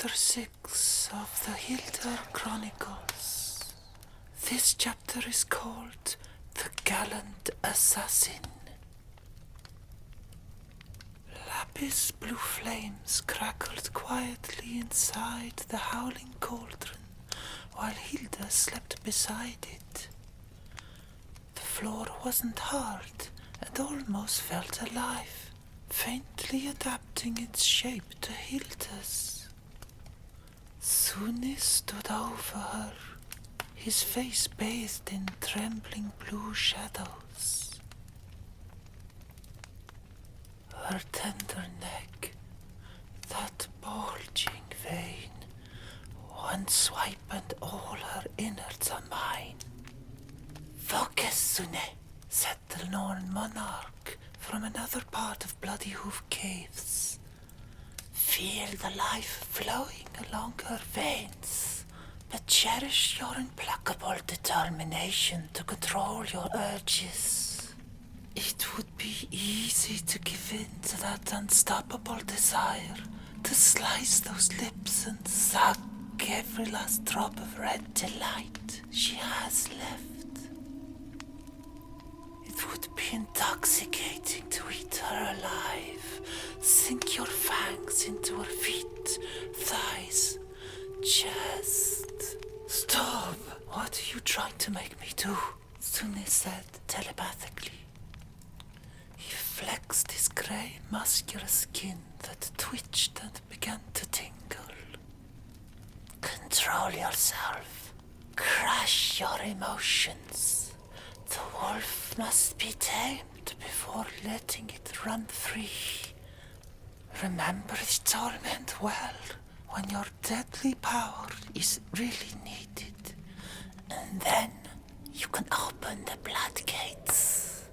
Chapter 6 of the Hilda Chronicles. This chapter is called The Gallant Assassin. Lapis blue flames crackled quietly inside the howling cauldron while Hilda slept beside it. The floor wasn't hard and almost felt alive, faintly adapting its shape to Hilda's. Sune stood over her, his face bathed in trembling blue shadows. Her tender neck, that bulging vein, one swipe and all her innards are mine. Focus, Sune, said the Norn monarch from another part of Bloody Hoof Caves. Feel the life flowing along her veins, but cherish your implacable determination to control your urges. It would be easy to give in to that unstoppable desire, to slice those lips and suck every last drop of red delight she has left. It would be intoxicating to eat her alive, sink your fangs into her feet, thighs, chest. Stop! What are you trying to make me do? Sune said telepathically. He flexed his grey, muscular skin that twitched and began to tingle. Control yourself. Crush your emotions. The wolf must be tamed before letting it run free. Remember its torment well when your deadly power is really needed. And then you can open the floodgates.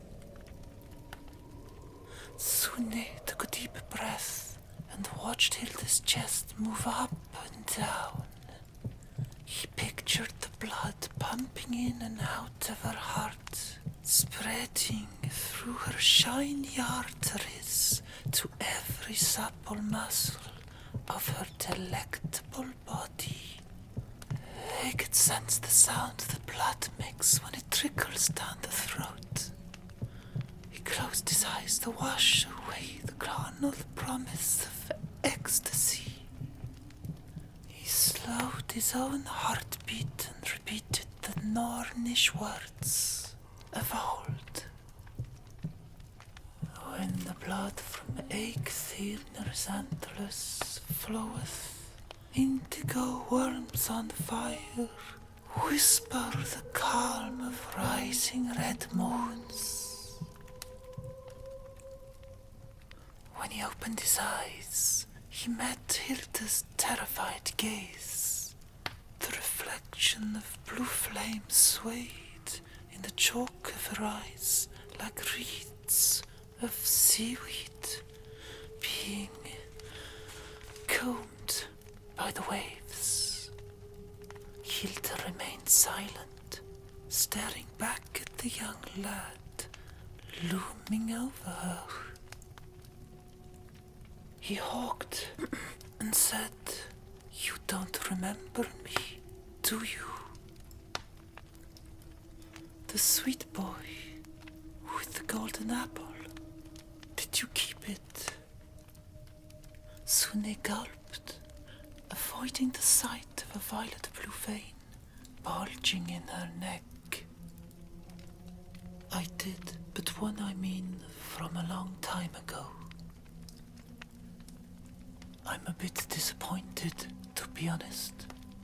Sune took a deep breath and watched Hilda's chest move up and down. He pictured the blood pumping in and out of her heart, spreading through her shiny arteries to every supple muscle of her delectable body. He could sense the sound the blood makes when it trickles down the throat. He closed his eyes to wash away the carnal promise of ecstasy. He slowed his own heartbeat and repeated the Nornish words of old. When the blood from Eikthirnir's antlers floweth, indigo worms on fire whisper the calm of rising red moons. When he opened his eyes, he met Hilda's terrified gaze. The reflection of blue flame swayed in the chalk of her eyes like reeds of seaweed being combed by the waves. Hilda remained silent, staring back at the young lad looming over her. He hawked and said, "You don't remember me, do you? The sweet boy with the golden apple. Did you keep it?" Sune gulped, avoiding the sight of a violet blue vein bulging in her neck. "I did, but one I mean from a long time ago. I'm a bit disappointed, to be honest,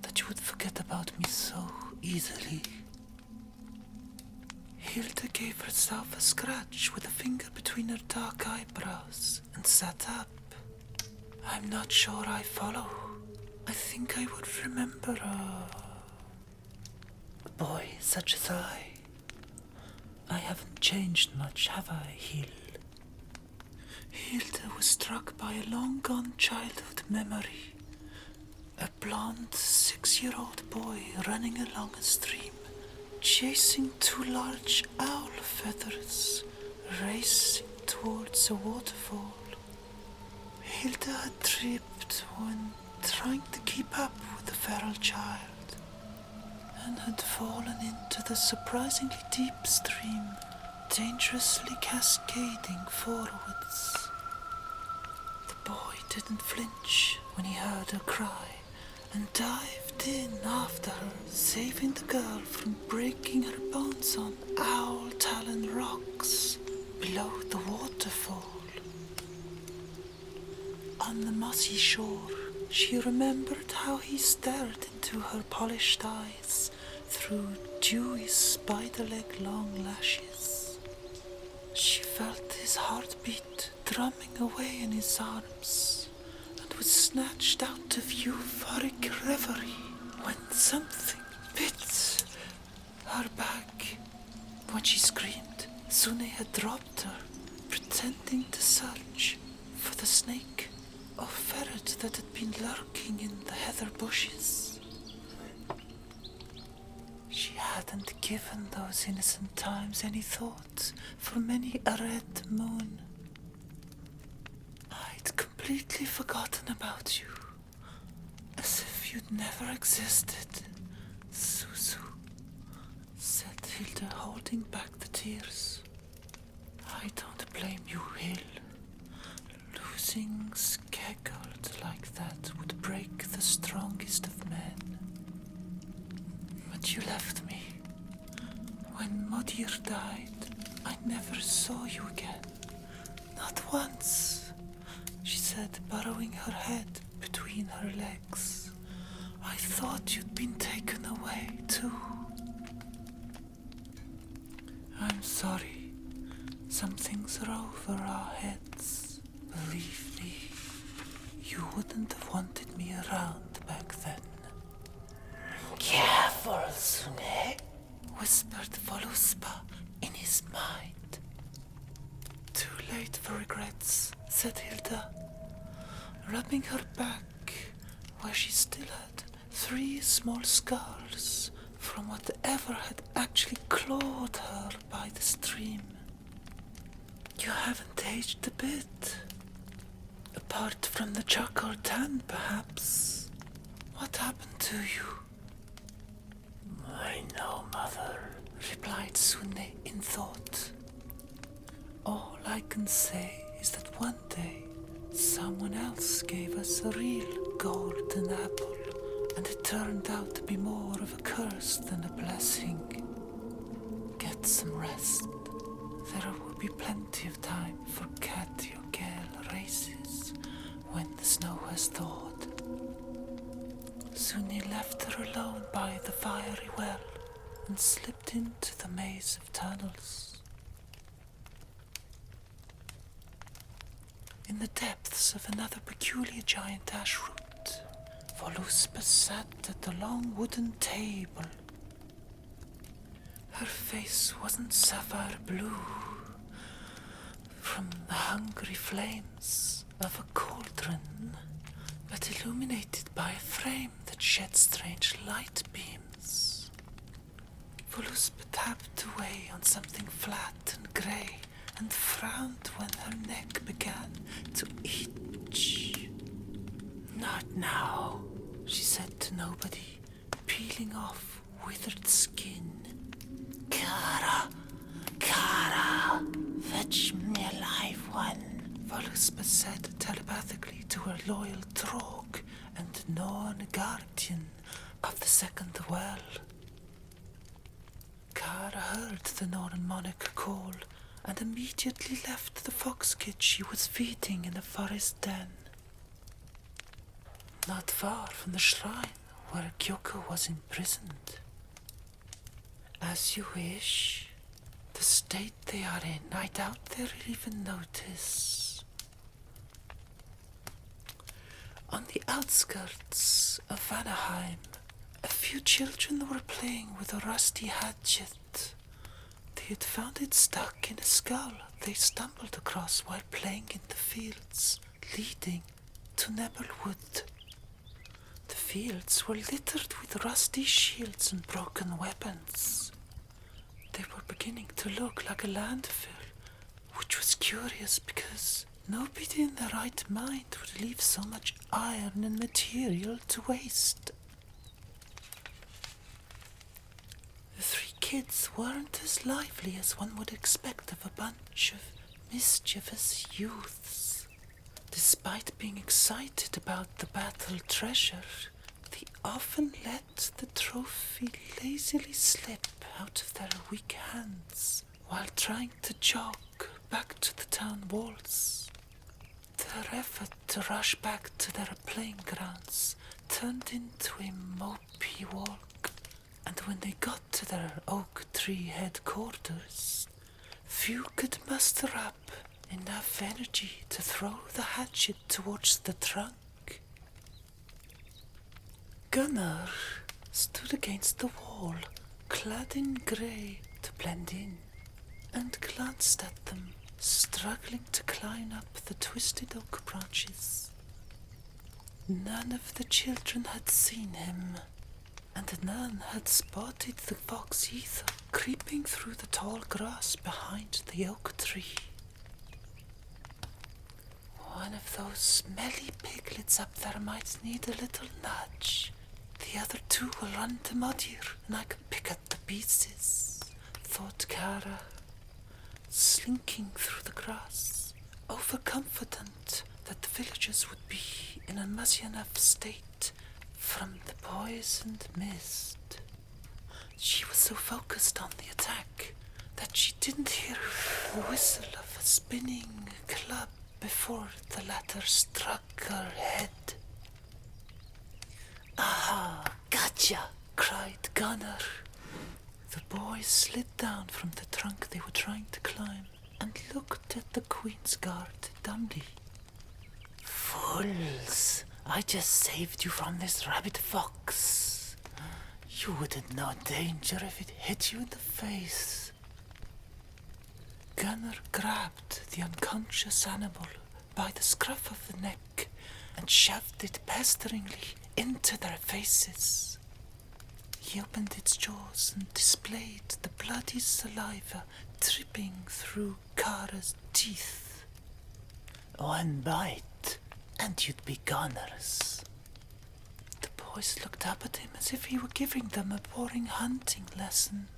that you would forget about me so easily." Hilda gave herself a scratch with a finger between her dark eyebrows and sat up. "I'm not sure I follow. I think I would remember a boy such as I. I haven't changed much, have I, Hil?" Hilda was struck by a long-gone childhood memory. A blonde 6-year-old boy running along a stream, chasing 2 large owl feathers, racing towards a waterfall. Hilda had tripped when trying to keep up with the feral child, and had fallen into the surprisingly deep stream, dangerously cascading forwards. The boy didn't flinch when he heard her cry, and dived in after her, saving the girl from breaking her bones on owl-talon rocks below the waterfall. On the mossy shore, she remembered how he stared into her polished eyes through dewy spider-leg-long lashes. She felt his heartbeat drumming away in his arms, and was snatched out of euphoric reverie when something bit her back. When she screamed, Sune had dropped her, pretending to search for the snake or ferret that had been lurking in the heather bushes. She hadn't given those innocent times any thought for many a red moon. I'd completely forgotten about you, as if you'd never existed, Suzu, said Hilda, holding back the tears. I don't blame you, Hill. Losing Skegard like that would break the strongest of men. But you left me. When Modir died, I never saw you again. Not once, she said, burrowing her head between her legs. I thought you'd been taken away, too. I'm sorry. Some things are over our heads. Believe me, you wouldn't have wanted me around back then. Careful, Sune, whispered Voluspa in his mind. Too late for regrets, said Hilda, rubbing her back where she still had 3 small scars from whatever had actually clawed her by the stream. You haven't aged a bit. Apart from the charcoal tan, perhaps. What happened to you? I know, Mother, replied Sune in thought. All I can say is that one day someone else gave us a real golden apple, and it turned out to be more of a curse than a blessing. Get some rest. There will be plenty of time for Katiogel races when the snow has thawed. Soon he left her alone by the fiery well and slipped into the maze of tunnels. In the depths of another peculiar giant ash root, Voluspa sat at a long wooden table. Her face wasn't sapphire blue from the hungry flames of a cauldron, but illuminated by a frame that shed strange light beams. Voluspa tapped away on something flat and grey and frowned when her neck began to itch. Not now, she said to nobody, peeling off withered skin. Kara, fetch me a live one, Voluspa said telepathically to her loyal Trog and Norn guardian of the second well. Kara heard the Norn monarch call and immediately left the fox kid she was feeding in the forest den. Not far from the shrine where Kyoko was imprisoned. As you wish. The state they are in, I doubt they'll even notice. On the outskirts of Vanaheim, a few children were playing with a rusty hatchet. They had found it stuck in a skull they stumbled across while playing in the fields leading to Nebelwood. The fields were littered with rusty shields and broken weapons. They were beginning to look like a landfill, which was curious because Nobody in their right mind would leave so much iron and material to waste. The three kids weren't as lively as one would expect of a bunch of mischievous youths. Despite being excited about the battle treasure, they often let the trophy lazily slip out of their weak hands while trying to jog back to the town walls. Their effort to rush back to their playing grounds turned into a mopey walk, and when they got to their oak tree headquarters, few could muster up enough energy to throw the hatchet towards the trunk. Gunnar stood against the wall, clad in grey to blend in, and glanced at them, struggling to climb up the twisted oak branches. None of the children had seen him, and none had spotted the fox either, creeping through the tall grass behind the oak tree. One of those smelly piglets up there might need a little nudge. The other two will run to Modir, and I can pick at the pieces, thought Kara, slinking through the grass, overconfident that the villagers would be in a muzzy enough state from the poisoned mist. She was so focused on the attack that she didn't hear the whistle of a spinning club before the latter struck her head. "Aha, gotcha!" cried Gunnar. The boys slid down from the trunk they were trying to climb and looked at the Queen's Guard dumbly. "Fools! I just saved you from this rabbit fox. You wouldn't know danger if it hit you in the face." Gunnar grabbed the unconscious animal by the scruff of the neck and shoved it pesteringly into their faces. He opened its jaws and displayed the bloody saliva dripping through Kara's teeth. "One bite, and you'd be goners." The boys looked up at him as if he were giving them a boring hunting lesson.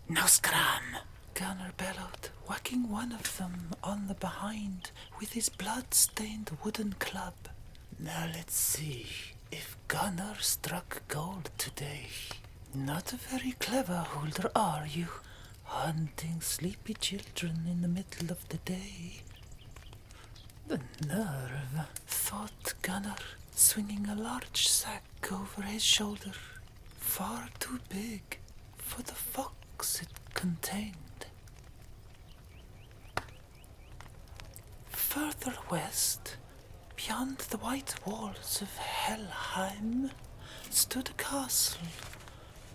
"No scram!" Gunnar bellowed, whacking one of them on the behind with his blood-stained wooden club. "Now let's see if Gunnar struck gold today. Not a very clever holder, are you, hunting sleepy children in the middle of the day?" The nerve, thought Gunnar, swinging a large sack over his shoulder, far too big for the fox it contained. Further west, beyond the white walls of Helheim, stood a castle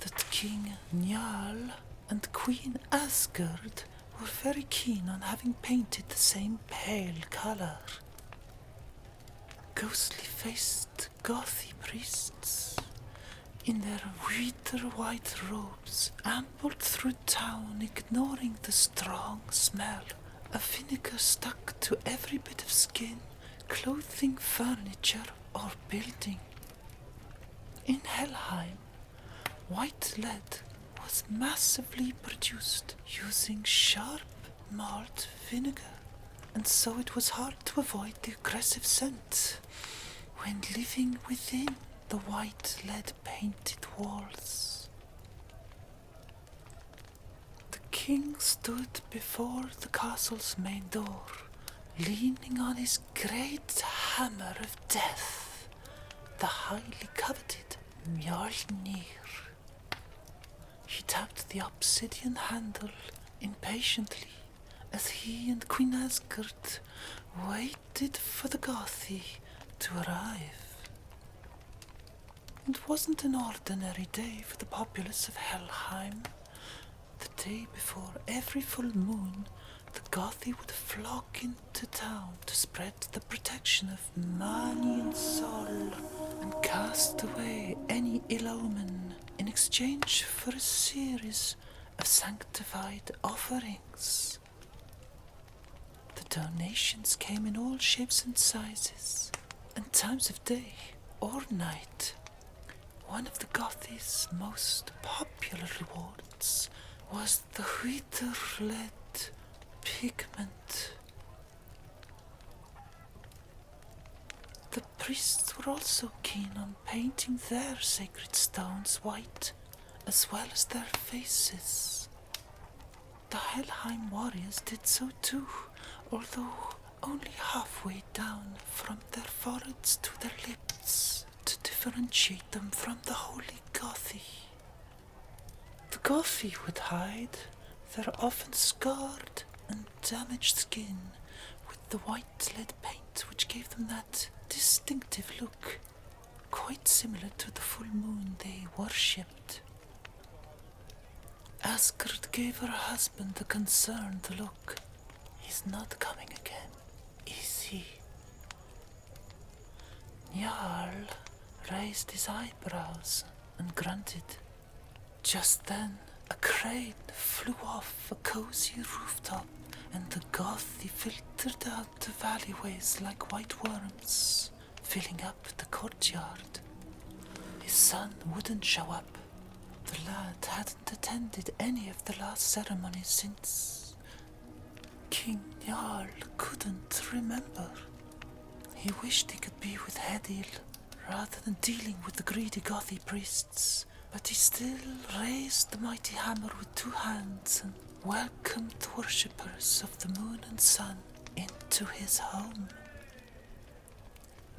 that King Njal and Queen Asgerd were very keen on having painted the same pale colour. Ghostly-faced Gothi priests, in their wither-white robes, ambled through town, ignoring the strong smell of vinegar stuck to every bit of skin, clothing, furniture, or building. In Helheim, white lead was massively produced using sharp malt vinegar, and so it was hard to avoid the aggressive scent when living within the white lead painted walls. The king stood before the castle's main door, leaning on his great hammer of death, the highly coveted Mjolnir. He tapped the obsidian handle impatiently as he and Queen Asgerd waited for the Gothi to arrive. It wasn't an ordinary day for the populace of Helheim. The day before every full moon, the Gothi would flock into town to spread the protection of Mani and Sol and cast away any ill omen in exchange for a series of sanctified offerings. The Donations came in all shapes and sizes, and times of day or night. One of the Gothi's most popular rewards was the Huiter lead pigment. The priests were also keen on painting their sacred stones white, as well as their faces. The Helheim warriors did so too, although only halfway down from their foreheads to their lips, to differentiate them from the holy Gothi. The Gothi would hide their often scarred and damaged skin with the white lead paint, which gave them that distinctive look, quite similar to the full moon they worshipped. Asgard gave her husband a concerned look. He's not coming again, is he? Jarl raised his eyebrows and grunted. Just then, a crane flew off a cozy rooftop, and the Gothi filtered out the alleyways like white worms, filling up the courtyard. His son wouldn't show up. The lad hadn't attended any of the last ceremonies since. King Jarl couldn't remember. He wished he could be with Hedil rather than dealing with the greedy Gothi priests, but he still raised the mighty hammer with 2 hands and welcomed the worshippers of the moon and sun into his home.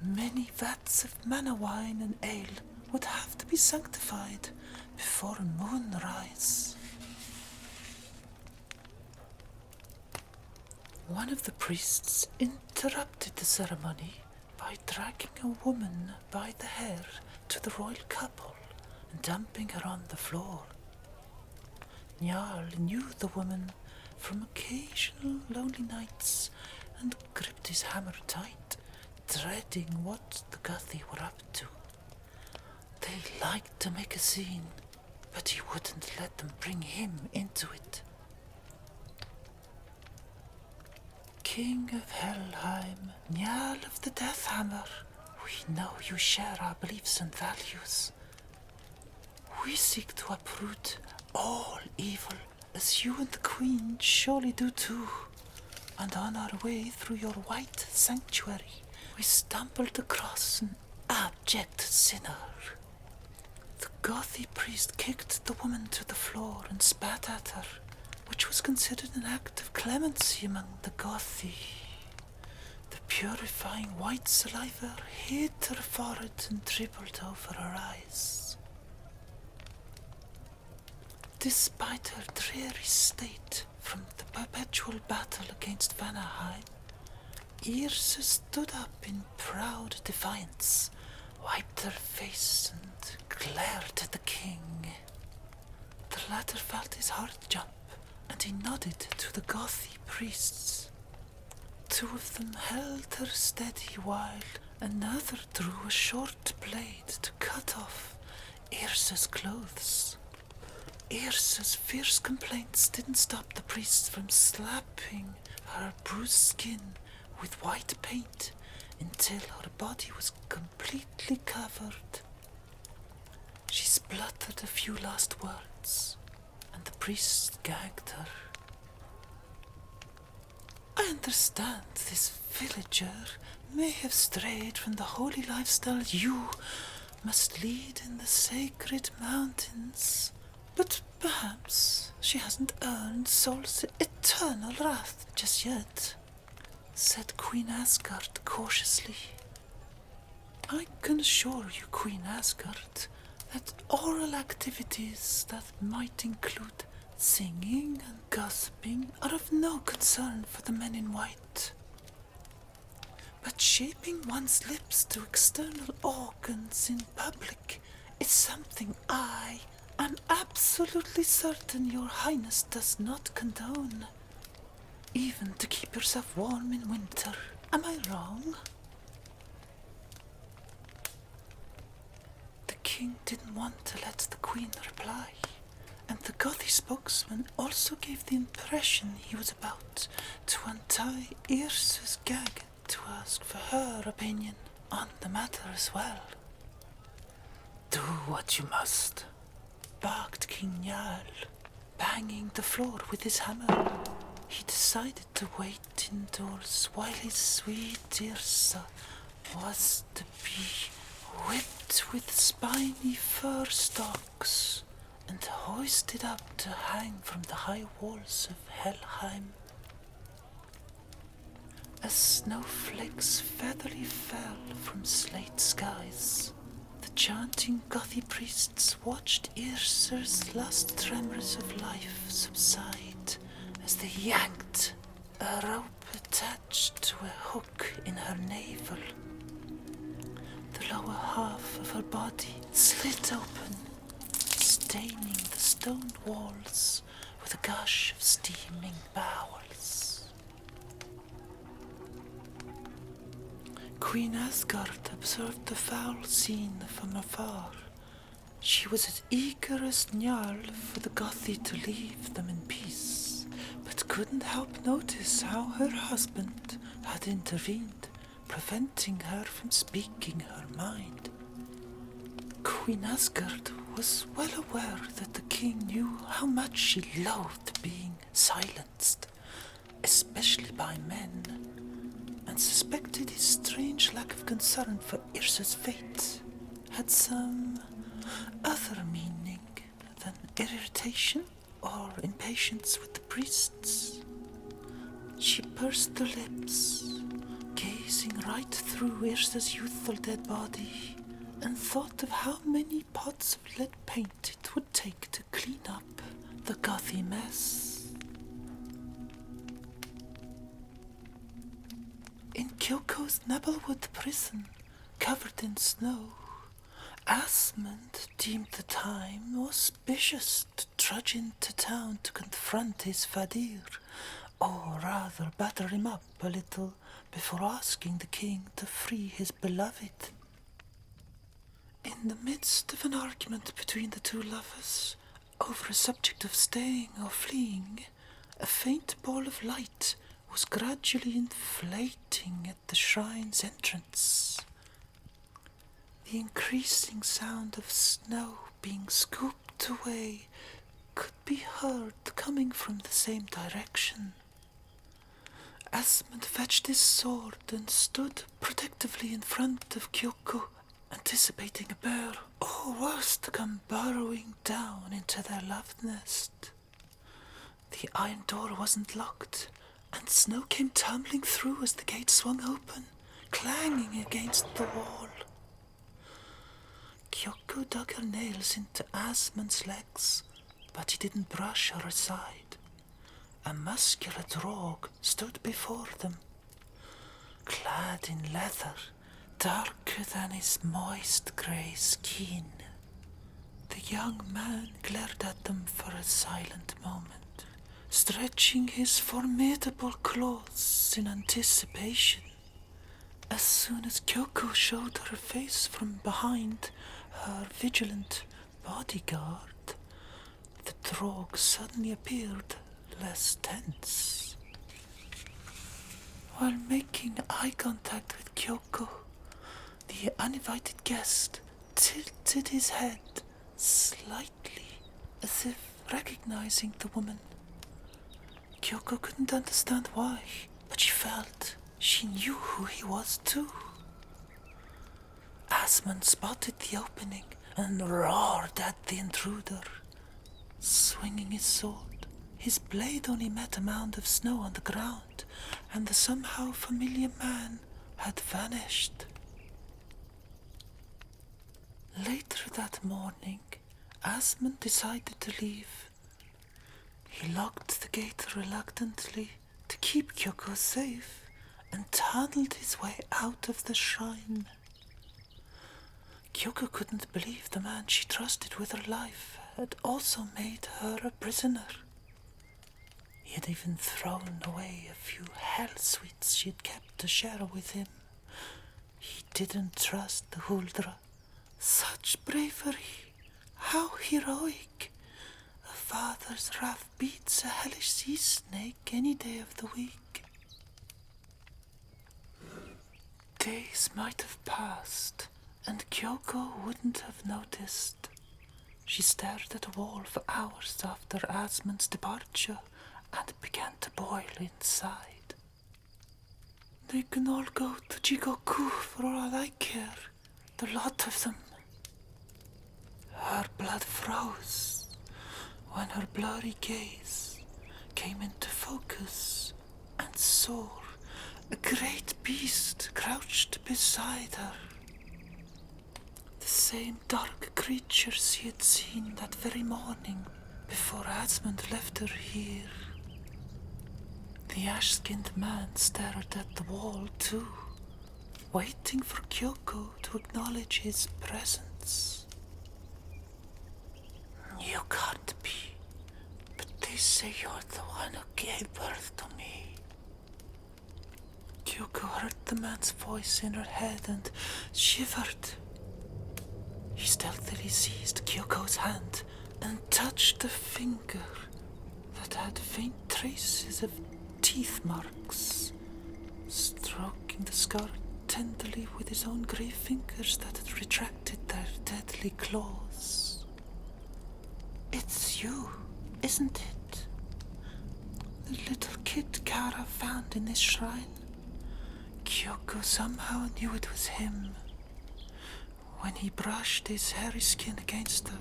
Many vats of manna wine and ale would have to be sanctified before moonrise. One of the priests interrupted the ceremony by dragging a woman by the hair to the royal couple and dumping her on the floor. Jarl knew the woman from occasional lonely nights and gripped his hammer tight, dreading what the Gothi were up to. They liked to make a scene, but he wouldn't let them bring him into it. King of Helheim, Njal of the Death Hammer, we know you share our beliefs and values. We seek to uproot all evil, as you and the Queen surely do too. And on our way through your white sanctuary, we stumbled across an abject sinner. The Gothi priest kicked the woman to the floor and spat at her, which was considered an act of clemency among the Gothi. The purifying white saliva hid her forehead and dribbled over her eyes. Despite her dreary state from the perpetual battle against Vanaheim, Yrsa stood up in proud defiance, wiped her face and glared at the king. The latter felt his heart jump, and he nodded to the Gothi priests. 2 of them held her steady while another drew a short blade to cut off Yrsa's clothes. Yrsa's fierce complaints didn't stop the priests from slapping her bruised skin with white paint until her body was completely covered. She spluttered a few last words, and the priests gagged her. I understand this villager may have strayed from the holy lifestyle you must lead in the sacred mountains, but perhaps she hasn't earned Sol's eternal wrath just yet, said Queen Asgard cautiously. I can assure you, Queen Asgard, that oral activities that might include singing and gossiping are of no concern for the men in white. But shaping one's lips to external organs in public is something I am absolutely certain your highness does not condone. Even to keep yourself warm in winter. Am I wrong? The king didn't want to let the queen reply, And the Gothy spokesman also gave the impression he was about to untie Yrsa's gag to ask for her opinion on the matter as well. Do what you must, barked King Jarl, banging the floor with his hammer. He decided to wait indoors while his sweet Yrsa was to be whipped with spiny fur stalks and hoisted up to hang from the high walls of Helheim. As snowflakes featherly fell from slate skies, the chanting Gothy priests watched Yrsa's last tremors of life subside as they yanked a rope attached to a hook in her navel. The lower half of her body slit open, staining the stone walls with a gush of steaming bowels. Queen Asgard observed the foul scene from afar. She was as eager as Njal for the Gothy to leave them in peace, but couldn't help notice how her husband had intervened, preventing her from speaking her mind. Queen Asgard was well aware that the king knew how much she loathed being silenced, especially by men, and suspected his strange lack of concern for Yrsa's fate had some other meaning than irritation or impatience with the priests. She pursed her lips, gazing right through Yrsa's youthful dead body, and thought of how many pots of lead paint it would take to clean up the Gothy mess. In Kyoko's Nebelwood prison, covered in snow, Asmund deemed the time auspicious to trudge into town to confront his Vadir, or rather batter him up a little before asking the king to free his beloved. In the midst of an argument between the two lovers over a subject of staying or fleeing, a faint ball of light was gradually inflating at the shrine's entrance. The increasing sound of snow being scooped away could be heard coming from the same direction. Asmund fetched his sword and stood protectively in front of Kyoko, anticipating a bear or worse to come burrowing down into their love nest. The iron door wasn't locked, and snow came tumbling through as the gate swung open, clanging against the wall. Kyoko dug her nails into Asmund's legs, but he didn't brush her aside. A muscular Draug stood before them, clad in leather darker than his moist grey skin. The young man glared at them for a silent moment, stretching his formidable claws in anticipation. As soon as Kyoko showed her face from behind her vigilant bodyguard, the Draug suddenly appeared less tense. While making eye contact with Kyoko, the uninvited guest tilted his head slightly, as if recognizing the woman. Kyoko couldn't understand why, but she felt she knew who he was too. Asmund spotted the opening and roared at the intruder. Swinging his sword, his blade only met a mound of snow on the ground, and the somehow familiar man had vanished. Later that morning, Asmund decided to leave. He locked the gate reluctantly to keep Kyoko safe and tunneled his way out of the shrine. Kyoko couldn't believe the man she trusted with her life had also made her a prisoner. He had even thrown away a few hell sweets she had kept to share with him. He didn't trust the Huldra. Such bravery! How heroic! A father's wrath beats a hellish sea snake any day of the week. Days might have passed, and Kyoko wouldn't have noticed. She stared at the wall for hours after Asmund's departure and began to boil inside. They can all go to Jigoku for all I care, the lot of them. Her blood froze when her blurry gaze came into focus and saw a great beast crouched beside her. The same dark creature she had seen that very morning before Asmund left her here. The ash-skinned man stared at the wall too, waiting for Kyoko to acknowledge his presence. You can't be, but they say you're the one who gave birth to me. Kyoko heard the man's voice in her head and shivered. He stealthily seized Kyoko's hand and touched the finger that had faint traces of teeth marks, stroking the scar tenderly with his own grey fingers that had retracted their deadly claws. It's you, isn't it? The little kid Kara found in this shrine. Kyoko somehow knew it was him. When he brushed his hairy skin against her,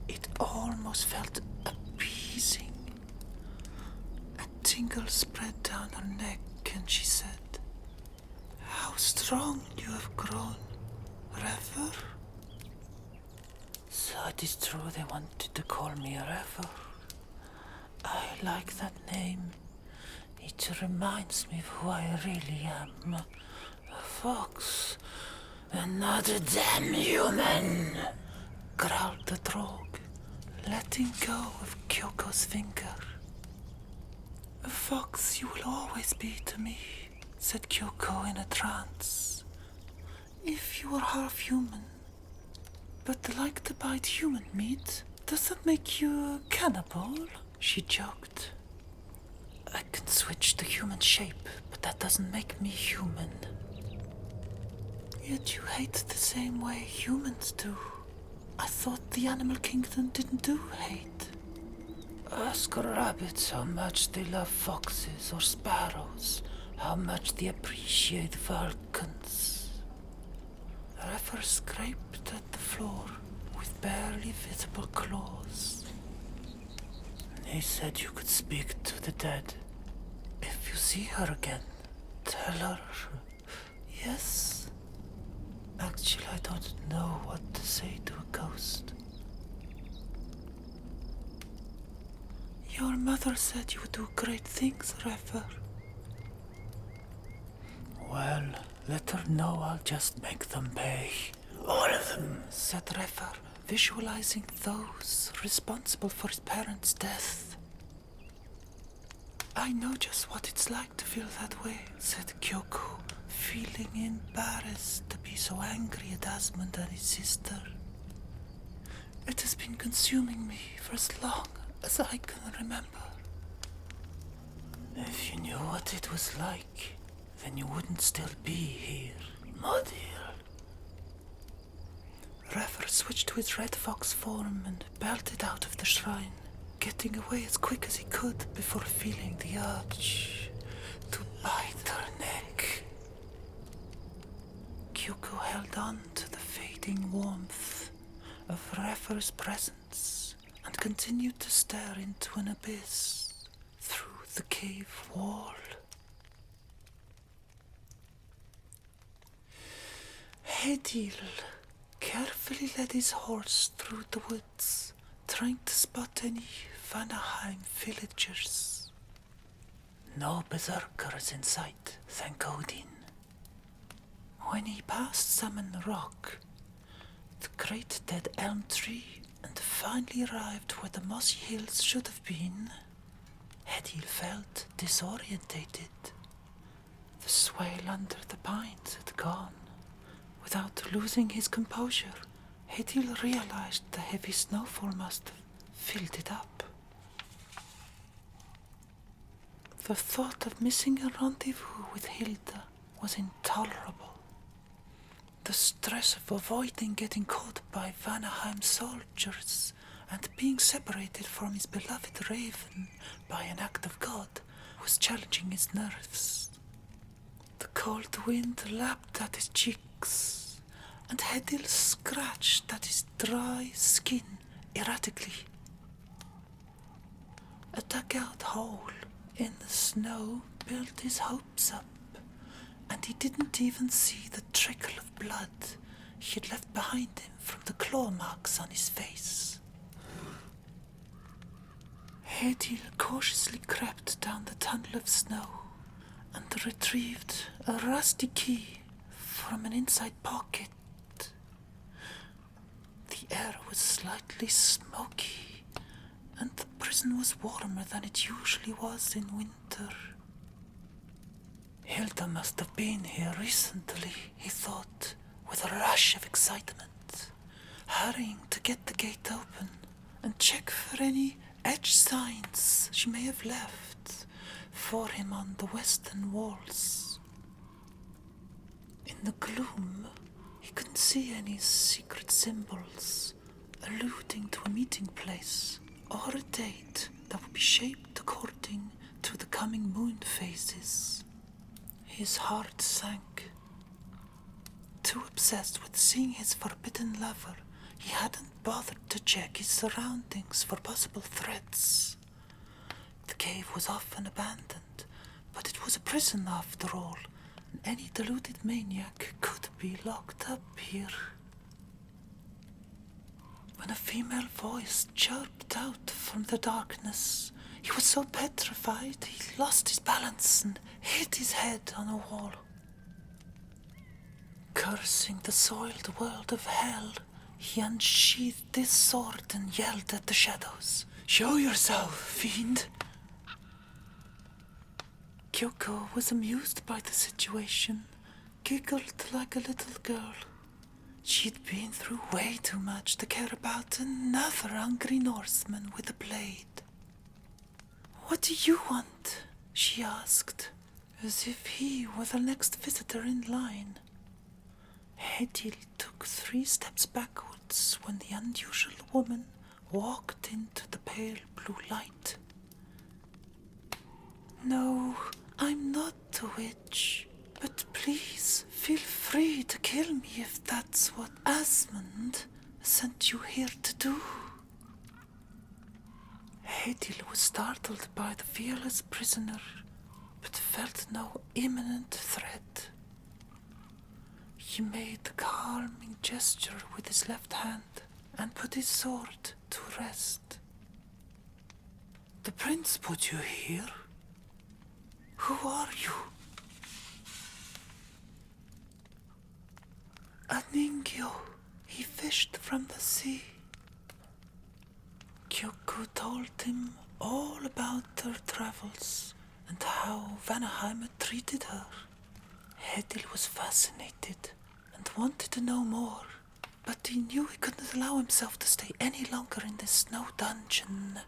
it almost felt appeasing. A tingle spread down her neck and she said, "How strong you have grown, Rever." So it is true they wanted to call me Rever. I like that name. It reminds me of who I really am. A fox. And not a damn human, growled the Drogue, letting go of Kyoko's finger. A fox you will always be to me, said Kyoko in a trance. If you were half human, but like to bite human meat, does that make you a cannibal? She joked. I can switch to human shape, but that doesn't make me human. Yet you hate the same way humans do. I thought the animal kingdom didn't do hate. Ask rabbits how much they love foxes, or sparrows, how much they appreciate falcons. Rever scraped at the floor with barely visible claws. They said you could speak to the dead. If you see her again, tell her. Yes? Actually, I don't know what to say to a ghost. Your mother said you would do great things, Rever. Well, let her know I'll just make them pay. All of them, said Rever, visualizing those responsible for his parents' death. I know just what it's like to feel that way, said Kyoko, feeling embarrassed to be so angry at Asmund and his sister. It has been consuming me for as long as I can remember. If you knew what it was like, then you wouldn't still be here, Modil. Rever switched to his red fox form and bolted out of the shrine, getting away as quick as he could before feeling the urge to bite her neck. Kyoko held on to the fading warmth of Rever's presence and continued to stare into an abyss through the cave wall. Hedil carefully led his horse through the woods, trying to spot any Vanaheim villagers. No berserkers in sight, thank Odin. When he passed Salmon Rock, the great dead elm tree, and finally arrived where the mossy hills should have been, Hedil felt disorientated. The swale under the pines had gone. Without losing his composure, Hedil realized the heavy snowfall must have filled it up. The thought of missing a rendezvous with Hilda was intolerable. The stress of avoiding getting caught by Vanaheim soldiers and being separated from his beloved Raven by an act of God was challenging his nerves. The cold wind lapped at his cheeks, and Hedil scratched at his dry skin erratically. A dugout hole in the snow built his hopes up, and he didn't even see the trickle of blood he had left behind him from the claw marks on his face. Hedil cautiously crept down the tunnel of snow and retrieved a rusty key from an inside pocket. The air was slightly smoky, and the prison was warmer than it usually was in winter. Hilda must have been here recently, he thought, with a rush of excitement, hurrying to get the gate open and check for any edge signs she may have left for him on the western walls. In the gloom, he couldn't see any secret symbols alluding to a meeting place or a date that would be shaped according to the coming moon phases. His heart sank. Too obsessed with seeing his forbidden lover, he hadn't bothered to check his surroundings for possible threats. The cave was often abandoned, but it was a prison after all, and any deluded maniac could be locked up here. When a female voice chirped out from the darkness, he was so petrified he lost his balance and hit his head on a wall. Cursing the soiled world of hell, he unsheathed his sword and yelled at the shadows. "Show yourself, fiend!" Kyoko was amused by the situation, giggled like a little girl. She'd been through way too much to care about another hungry Norseman with a blade. "What do you want?" she asked, as if he were the next visitor in line. Hedil took 3 steps backwards when the unusual woman walked into the pale blue light. "No, I'm not a witch, but please feel free to kill me if that's what Asmund sent you here to do." Hedil was startled by the fearless prisoner, but felt no imminent threat. He made a calming gesture with his left hand and put his sword to rest. "The prince put you here? Who are you?" "A Ningyo. He fished from the sea." Kyoko told him all about their travels and how Vanaheim had treated her. Hedil was fascinated and wanted to know more, but he knew he couldn't allow himself to stay any longer in this snow dungeon.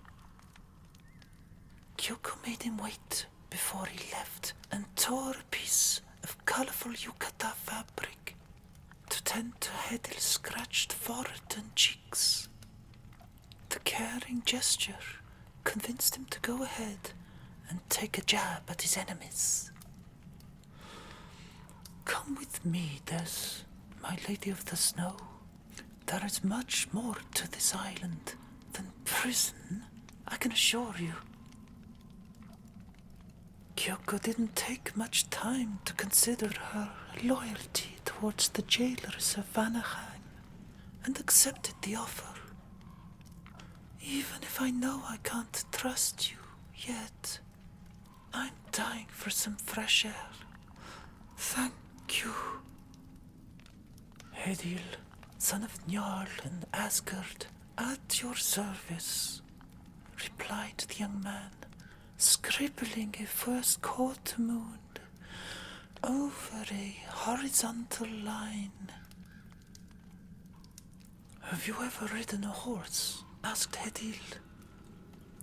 Kyoko made him wait before he left and tore a piece of colourful yukata fabric to tend to Hedil's scratched forehead and cheeks. The caring gesture convinced him to go ahead and take a jab at his enemies. "Come with me, Des, my lady of the snow. There is much more to this island than prison, I can assure you." Kyoko didn't take much time to consider her loyalty towards the jailers of Vanaheim and accepted the offer. "Even if I know I can't trust you yet, I'm dying for some fresh air. Thank you." "Hedil, son of Njal and Asgard, at your service," replied the young man, scribbling a first quarter moon over a horizontal line. "Have you ever ridden a horse?" asked Hedil,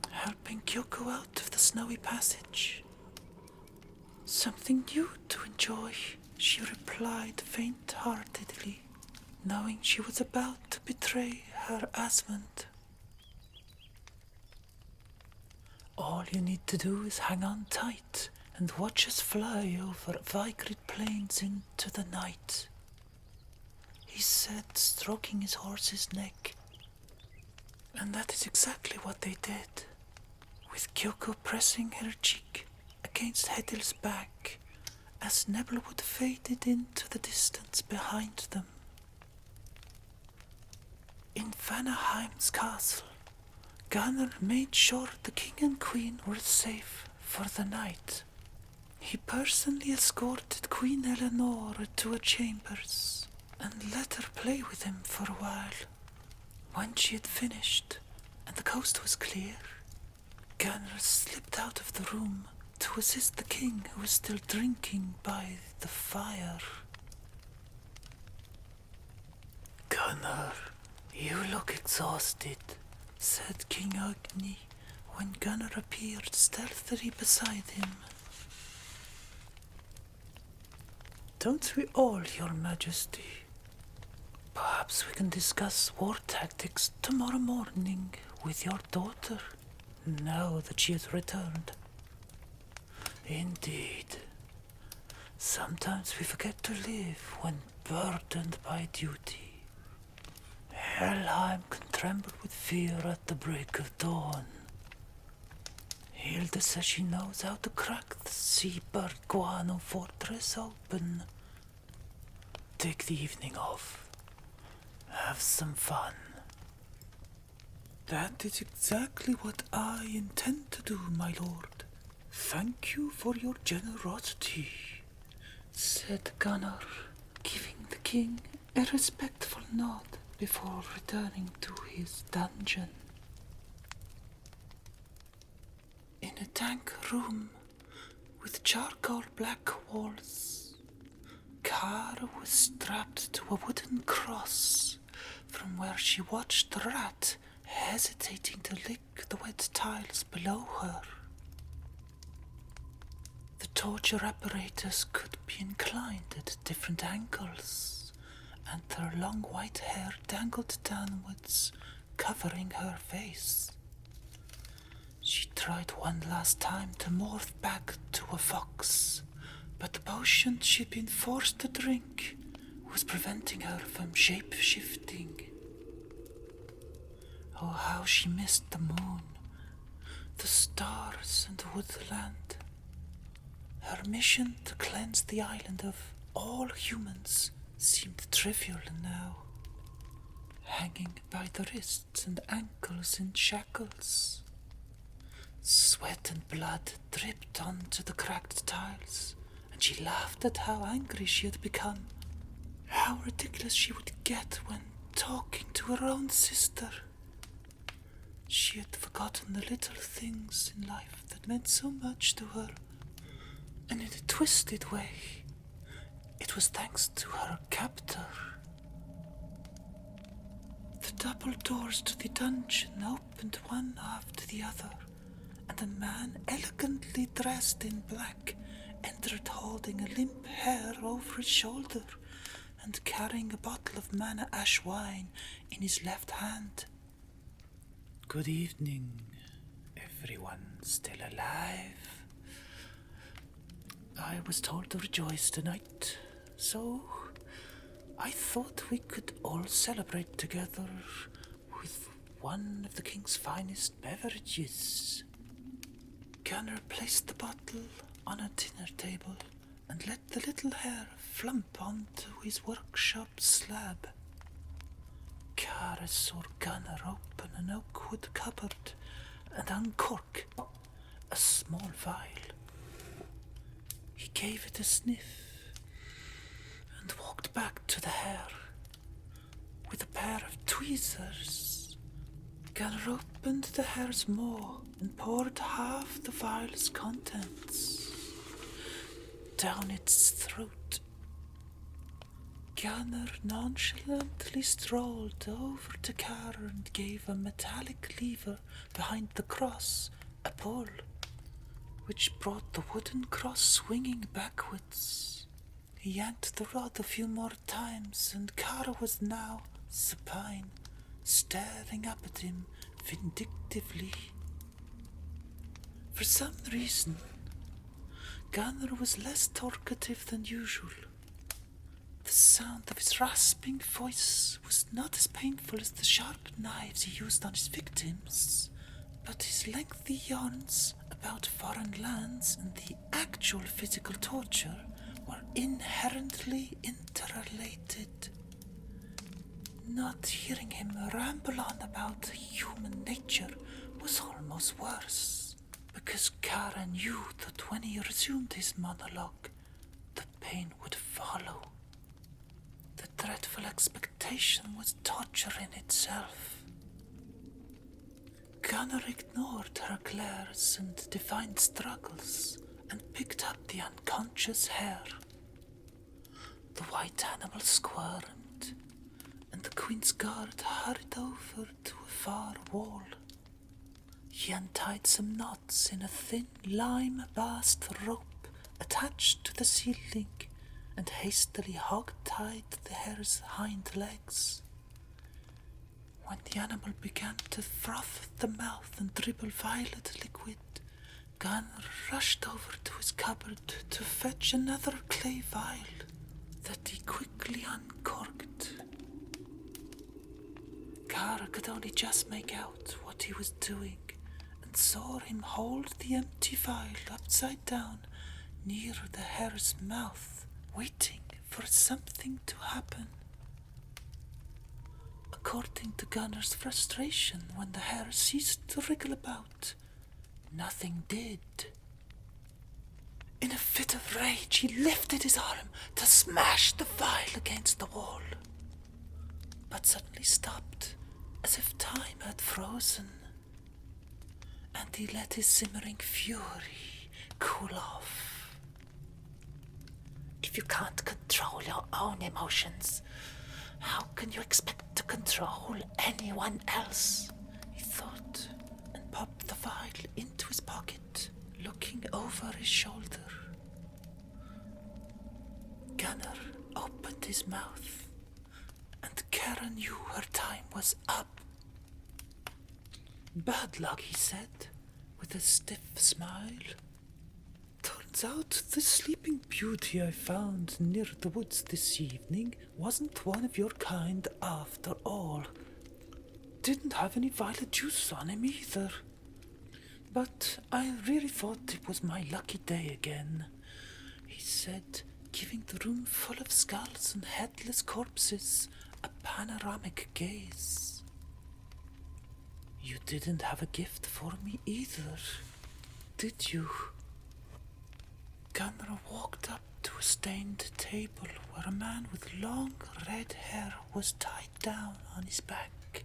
helping Kyoko out of the snowy passage. Something new to enjoy, she replied faint-heartedly, knowing she was about to betray her husband. All you need to do is hang on tight and watch us fly over Vigrid plains into the night, he said, stroking his horse's neck. And that is exactly what they did, with Kyoko pressing her cheek against Hedil's back as Nebelwood faded into the distance behind them. In Vanaheim's castle, Gunnar made sure the king and queen were safe for the night. He personally escorted Queen Eleanor to her chambers and let her play with him for a while. When she had finished and the coast was clear, Gunnar slipped out of the room to assist the king, who was still drinking by the fire. Gunnar, you look exhausted, said King Agni when Gunnar appeared stealthily beside him. Don't we all, Your Majesty? Perhaps we can discuss war tactics tomorrow morning with your daughter, now that she has returned. Indeed. Sometimes we forget to live when burdened by duty. Helheim can tremble with fear at the break of dawn. Hilda says she knows how to crack the seabird guano fortress open. Take the evening off. Have some fun. That is exactly what I intend to do, my lord. Thank you for your generosity, said Gunnar, giving the king a respectful nod before returning to his dungeon. In a dank room with charcoal black walls, Kara was strapped to a wooden cross from where she watched the rat hesitating to lick the wet tiles below her. The torture apparatus could be inclined at different angles, and her long white hair dangled downwards, covering her face. She tried one last time to morph back to a fox, but the potion she'd been forced to drink was preventing her from shape-shifting. Oh, how she missed the moon, the stars and the woodland. Her mission to cleanse the island of all humans seemed trivial now, hanging by the wrists and ankles in shackles. Sweat and blood dripped onto the cracked tiles, and she laughed at how angry she had become, how ridiculous she would get when talking to her own sister. She had forgotten the little things in life that meant so much to her, and in a twisted way, it was thanks to her captor. The double doors to the dungeon opened one after the other, and a man elegantly dressed in black entered holding a limp hair over his shoulder and carrying a bottle of mana ash wine in his left hand. Good evening, everyone still alive. I was told to rejoice tonight, so I thought we could all celebrate together with one of the king's finest beverages. Gunnar placed the bottle on a dinner table and let the little hair flump onto his workshop slab. Kara saw Gunnar open an oak wood cupboard and uncork a small vial. He gave it a sniff and walked back to the hair. With a pair of tweezers, Gunnar opened the hare's maw and poured half the vial's contents down its throat. Gunnar nonchalantly strolled over to Kara and gave a metallic lever behind the cross a pull. which brought the wooden cross swinging backwards. He yanked the rod a few more times, and Kara was now supine, staring up at him vindictively. For some reason, Gunnar was less talkative than usual. The sound of his rasping voice was not as painful as the sharp knives he used on his victims, but his lengthy yarns about foreign lands and the actual physical torture were inherently interrelated. Not hearing him ramble on about human nature was almost worse, because Kara knew that when he resumed his monologue, the pain would follow. The dreadful expectation was torture in itself. Gunnar ignored her glares and defiant struggles and picked up the unconscious hare. The white animal squirmed, and the Queen's Guard hurried over to a far wall. He untied some knots in a thin lime-bast rope attached to the ceiling and hastily hog-tied the hare's hind legs. When the animal began to froth at the mouth and dribble violet liquid, Gunnar rushed over to his cupboard to fetch another clay vial that he quickly uncorked. Kara could only just make out what he was doing and saw him hold the empty vial upside down near the hare's mouth, waiting for something to happen. According to Gunnar's frustration when the hare ceased to wriggle about, nothing did. In a fit of rage, he lifted his arm to smash the vial against the wall, but suddenly stopped, as if time had frozen, and he let his simmering fury cool off. If you can't control your own emotions, how can you expect to control anyone else? He thought, and popped the vial into his pocket, looking over his shoulder. Gunnar opened his mouth, and Kara knew her time was up. "Bad luck," he said, with a stiff smile. "Turns out the sleeping beauty I found near the woods this evening wasn't one of your kind after all. Didn't have any violet juice on him either. But I really thought it was my lucky day again," he said, giving the room full of skulls and headless corpses a panoramic gaze. "You didn't have a gift for me either, did you?" Gunnar walked up to a stained table where a man with long red hair was tied down on his back.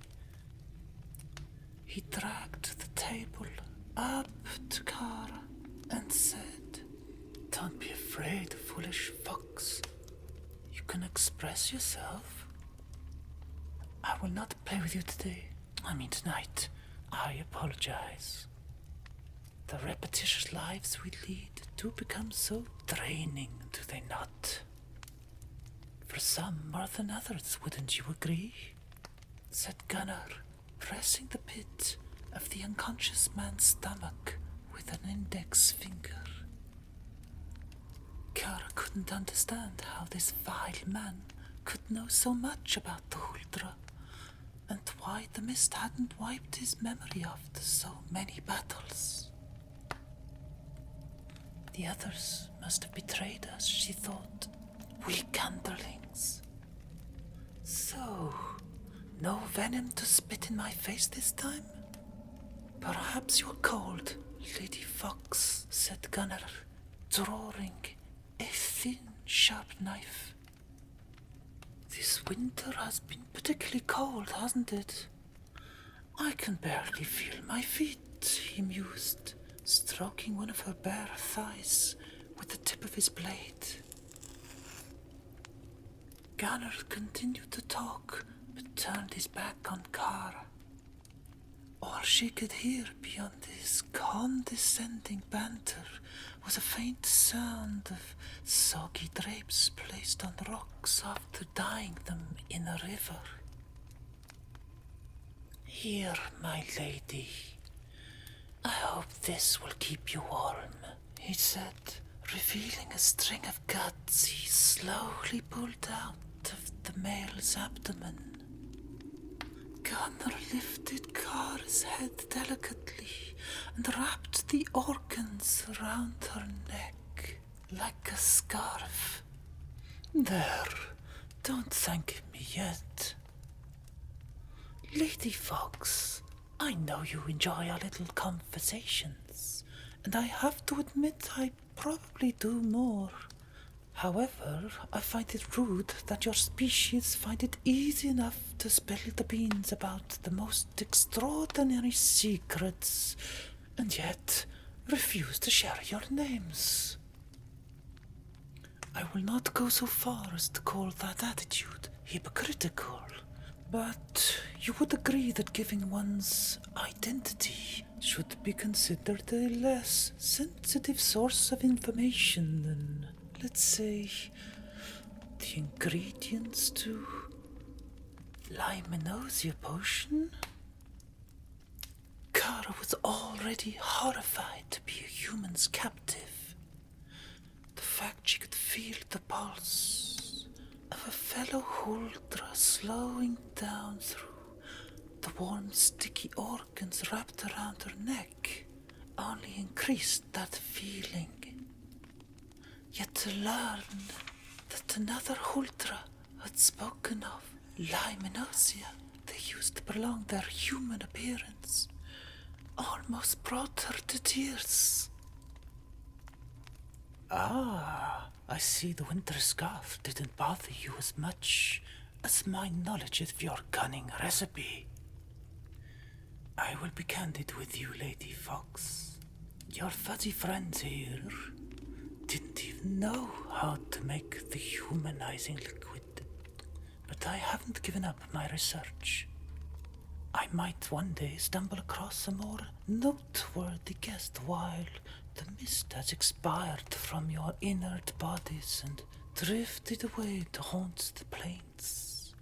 He dragged the table up to Kara and said, "Don't be afraid, foolish fox. You can express yourself. I will not play with you today. I mean tonight. I apologize. The repetitious lives we lead do become so draining, do they not? For some more than others, wouldn't you agree?" said Gunnar, pressing the pit of the unconscious man's stomach with an index finger. Kara couldn't understand how this vile man could know so much about the Huldra, and why the mist hadn't wiped his memory after so many battles. The others must have betrayed us, she thought. Weak underlings. So, no venom to spit in my face this time? "Perhaps you're cold, Lady Fox," said Gunnar, drawing a thin, sharp knife. "This winter has been particularly cold, hasn't it? I can barely feel my feet," he mused, stroking one of her bare thighs with the tip of his blade. Gunnar continued to talk, but turned his back on Kara. All she could hear beyond his condescending banter was a faint sound of soggy drapes placed on rocks after dyeing them in a river. "Here, my lady. I hope this will keep you warm," he said, revealing a string of guts he slowly pulled out of the male's abdomen. Gunnar lifted Kara's head delicately and wrapped the organs around her neck like a scarf. "There, don't thank me yet. Lady Fox, I know you enjoy our little conversations, and I have to admit I probably do more. However, I find it rude that your species find it easy enough to spill the beans about the most extraordinary secrets, and yet refuse to share your names. I will not go so far as to call that attitude hypocritical, but you would agree that giving one's identity should be considered a less sensitive source of information than, let's say, the ingredients to Limenosia potion?" Kara was already horrified to be a human's captive. The fact she could feel the pulse of a fellow Huldra slowing down through the warm, sticky organs wrapped around her neck only increased that feeling. Yet to learn that another Huldra had spoken of Limenosia they used to prolong their human appearance almost brought her to tears. "Ah, I see the winter scarf didn't bother you as much as my knowledge of your cunning recipe. I will be candid with you, Lady Fox. Your fuzzy friends here didn't even know how to make the humanizing liquid, but I haven't given up my research. I might one day stumble across a more noteworthy guest while the mist has expired from your inert bodies and drifted away to haunt the plains.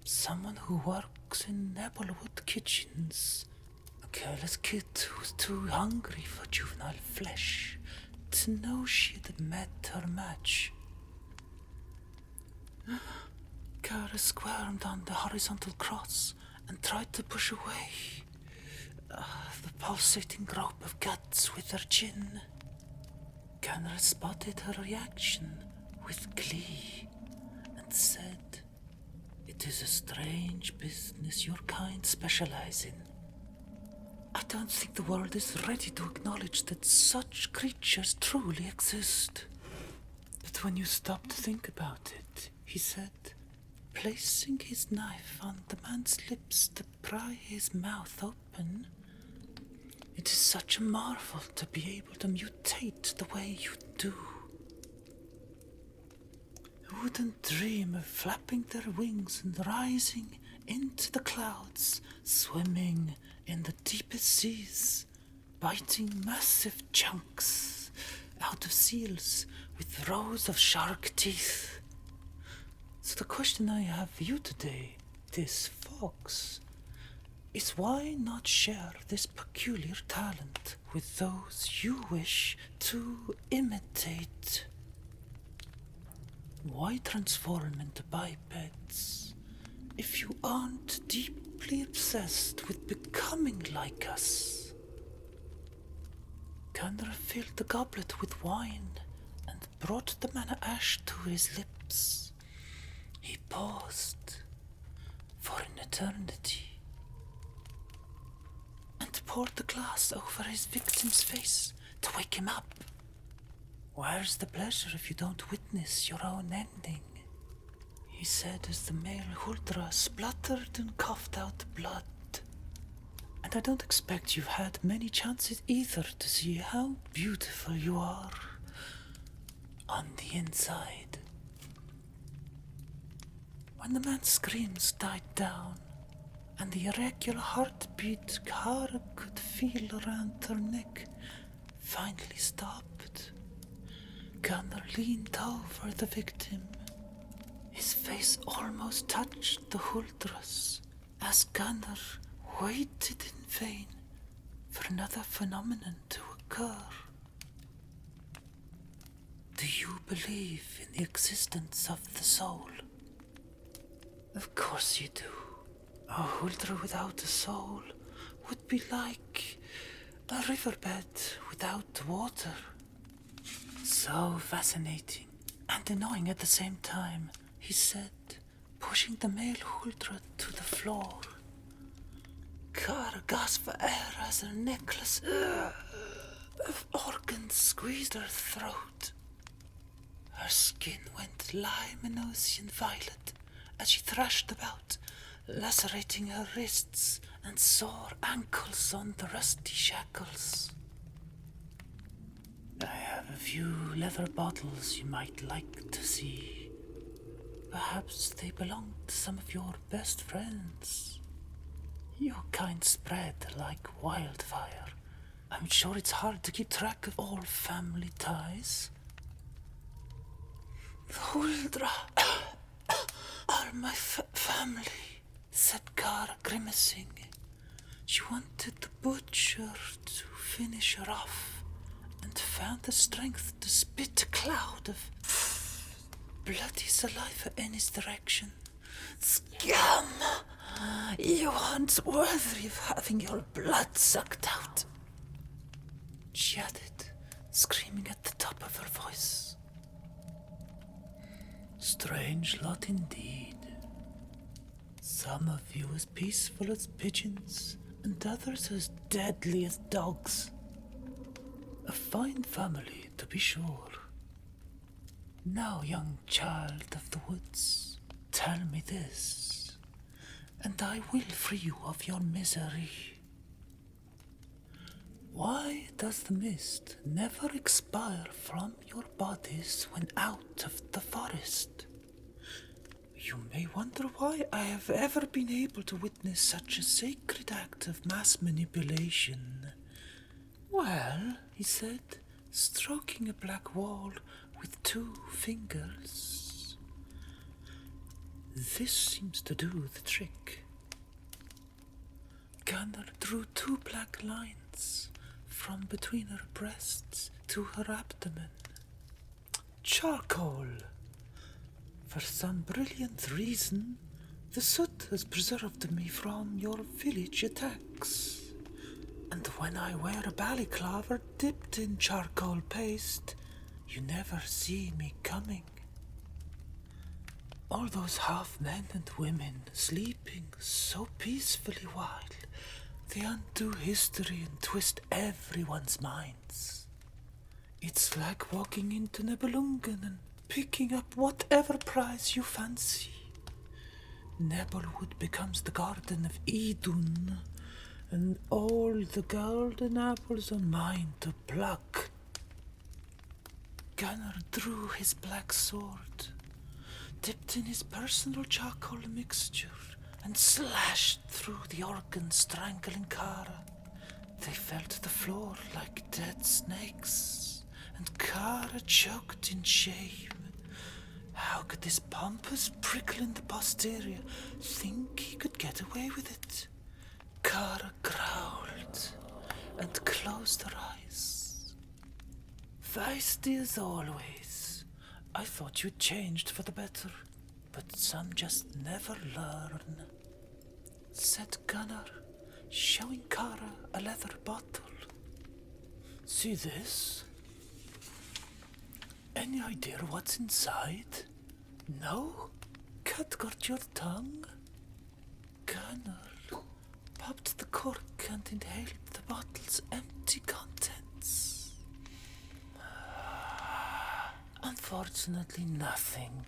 Someone who works in Nebelwood kitchens, a careless kid who's too hungry for juvenile flesh to know she'd met her match." Kara squirmed on the horizontal cross and tried to push away the pulsating grope of guts with her chin. Gunnar spotted her reaction with glee and said, "It is a strange business your kind specialize in. I don't think the world is ready to acknowledge that such creatures truly exist." "But when you stop to think about it," he said, placing his knife on the man's lips to pry his mouth open, "it is such a marvel to be able to mutate the way you do. Who wouldn't dream of flapping their wings and rising into the clouds, swimming in the deepest seas, biting massive chunks out of seals with rows of shark teeth? So the question I have for you today, this Fox, is why not share this peculiar talent with those you wish to imitate? Why transform into bipeds if you aren't deeply obsessed with becoming like us?" Gunnar filled the goblet with wine and brought the mana ash to his lips. He paused for an eternity and poured the glass over his victim's face to wake him up. "Where's the pleasure if you don't witness your own ending?" he said as the male Huldra spluttered and coughed out blood. "And I don't expect you've had many chances either to see how beautiful you are on the inside." When the man's screams died down and the irregular heartbeat Kara could feel around her neck finally stopped. Gunnar leaned over the victim. His face almost touched the Huldras as Gunnar waited in vain for another phenomenon to occur. Do you believe in the existence of the soul? Of course you do. A Huldra without a soul would be like a riverbed without water. So fascinating and annoying at the same time, he said, pushing the male Huldra to the floor. Kara gasped for air as her necklace of organs squeezed her throat. Her skin went Limonosian violet as she thrashed about, lacerating her wrists and sore ankles on the rusty shackles. I have a few leather bottles you might like to see. Perhaps they belong to some of your best friends. Your kind spread like wildfire. I'm sure it's hard to keep track of all family ties. The Huldra are my family, said Kara, grimacing. She wanted the butcher to finish her off and found the strength to spit a cloud of bloody saliva in his direction. Scum! You aren't worthy of having your blood sucked out, she added, screaming at the top of her voice. Strange lot indeed. Some of you as peaceful as pigeons, and others as deadly as dogs. A fine family, to be sure. Now, young child of the woods, tell me this, and I will free you of your misery. Why does the mist never expire from your bodies when out of the forest? You may wonder why I have ever been able to witness such a sacred act of mass manipulation. Well, he said, stroking a black wall with 2 fingers. This seems to do the trick. Gunnar drew 2 black lines from between her breasts to her abdomen. Charcoal. For some brilliant reason, the soot has preserved me from your village attacks. And when I wear a balaclava dipped in charcoal paste, you never see me coming. All those half men and women sleeping so peacefully while they undo history and twist everyone's minds. It's like walking into Nibelungen and picking up whatever prize you fancy. Nebelwood becomes the Garden of Idun, and all the golden apples are mine to pluck. Gunnar drew his black sword, dipped in his personal charcoal mixture, and slashed through the organ, strangling Kara. They fell to the floor like dead snakes, and Kara choked in shame. How could this pompous prickle in the posterior think he could get away with it? Kara growled and closed her eyes. Feisty as always. I thought you'd changed for the better, but some just never learn, said Gunnar, showing Kara a leather bottle. See this? Any idea what's inside? No? Can't guard your tongue? Gunnar popped the cork and inhaled the bottle's empty contents. Unfortunately, nothing.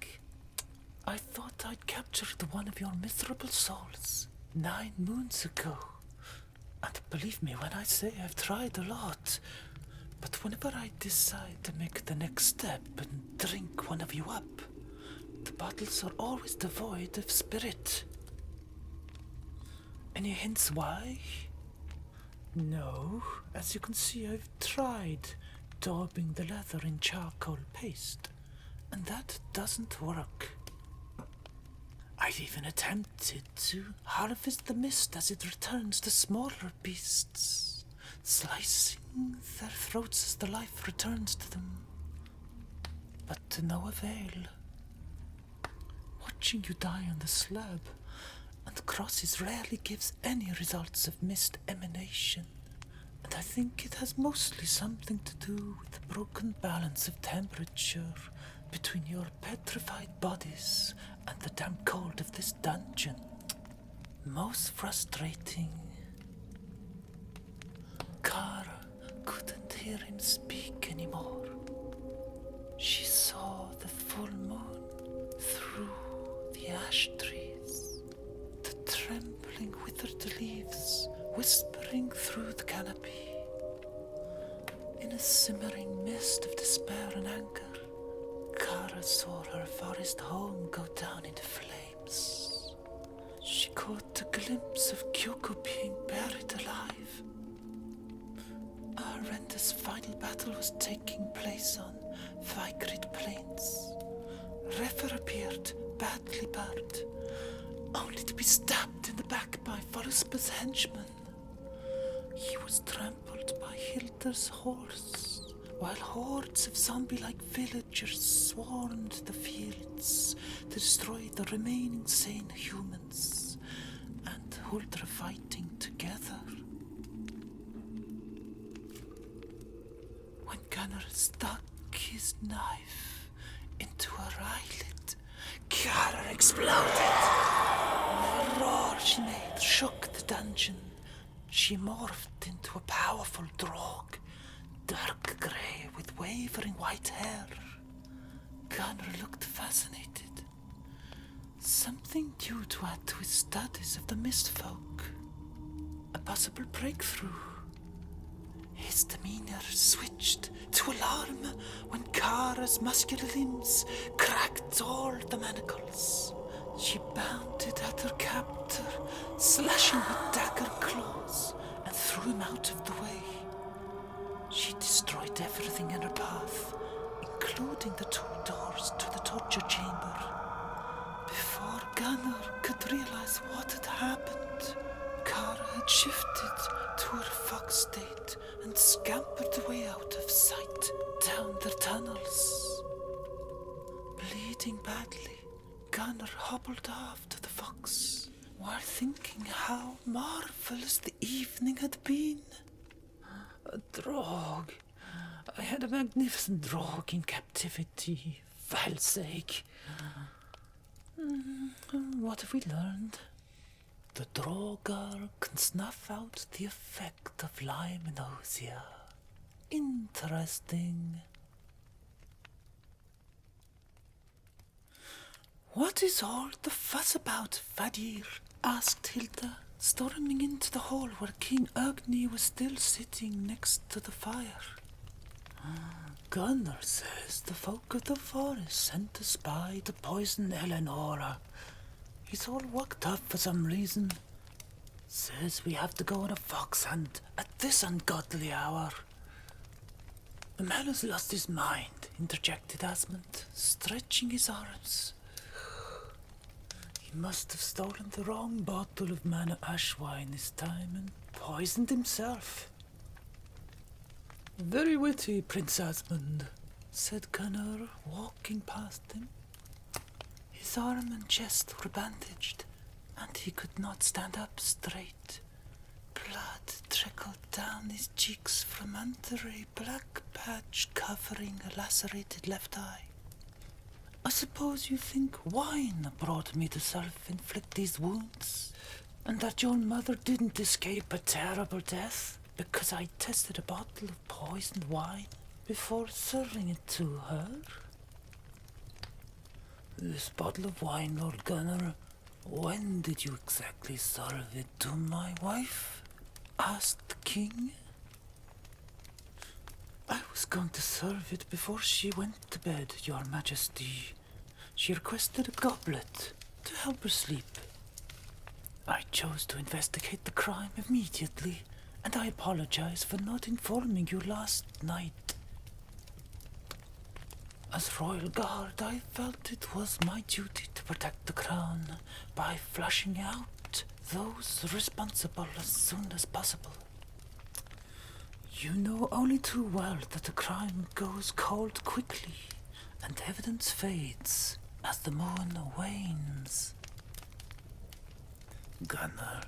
I thought I'd captured one of your miserable souls 9 moons ago. And believe me when I say I've tried a lot. But whenever I decide to make the next step and drink one of you up, the bottles are always devoid of spirit. Any hints why? No. As you can see, I've tried daubing the leather in charcoal paste, and that doesn't work. I've even attempted to harvest the mist as it returns to smaller beasts, slicing their throats as the life returns to them. But to no avail. Watching you die on the slab and crosses rarely gives any results of mist emanation, and I think it has mostly something to do with the broken balance of temperature between your petrified bodies and the damp cold of this dungeon. Most frustrating. Kara couldn't hear him speak anymore. She saw the full moon through the ash trees, the trembling withered leaves whispering through the canopy. In a simmering mist of despair and anger, Kara saw her forest home go down into flames. She caught a glimpse of Kyoko being buried alive. A horrendous final battle was taking place on Vigrid Plains. Refer appeared, badly burned, only to be stabbed in the back by Voluspa's henchman. He was trampled by Hilda's horse, while hordes of zombie-like villagers swarmed the fields to destroy the remaining sane humans, and Huldra fighting together. When Gunnar stuck his knife into her eyelid, Kara exploded. The roar she made shook the dungeon. She morphed into a powerful Droog, dark grey with wavering white hair. Gunnar looked fascinated. Something due to add to his studies of the Mistfolk. A possible breakthrough. His demeanor switched to alarm when Kara's muscular limbs cracked all the manacles. She bounded at her captor, slashing with dagger claws, and threw him out of the way. She destroyed everything in her path, including the two doors to the torture chamber. Before Gunnar could realize what had happened, Kara had shifted to her fox state and scampered away out of sight down the tunnels. Bleeding badly, Gunnar hobbled off to the fox, while thinking how marvelous the evening had been. A Droog. I had a magnificent Droog in captivity, for sake. What have we learned? The Drogar can snuff out the effect of limnosia. Interesting. What is all the fuss about, Vadir? Asked Hilda, storming into the hall where King Agni was still sitting next to the fire. Gunnar says the folk of the forest sent a spy to poison Eleonora. He's all worked up for some reason. Says we have to go on a fox hunt at this ungodly hour. The man has lost his mind, interjected Asmund, stretching his arms. He must have stolen the wrong bottle of mana ash wine this time and poisoned himself. Very witty, Prince Asmund, said Gunnar, walking past him. His arm and chest were bandaged, and he could not stand up straight. Blood trickled down his cheeks from under a black patch covering a lacerated left eye. I suppose you think wine brought me to self-inflict these wounds, and that your mother didn't escape a terrible death because I tested a bottle of poisoned wine before serving it to her? This bottle of wine, Lord Gunnar, when did you exactly serve it to my wife? Asked the king. I was going to serve it before she went to bed, your majesty. She requested a goblet to help her sleep. I chose to investigate the crime immediately, and I apologize for not informing you last night. As Royal Guard, I felt it was my duty to protect the crown by flushing out those responsible as soon as possible. You know only too well that the crime goes cold quickly, and evidence fades as the moon wanes. Gunnar,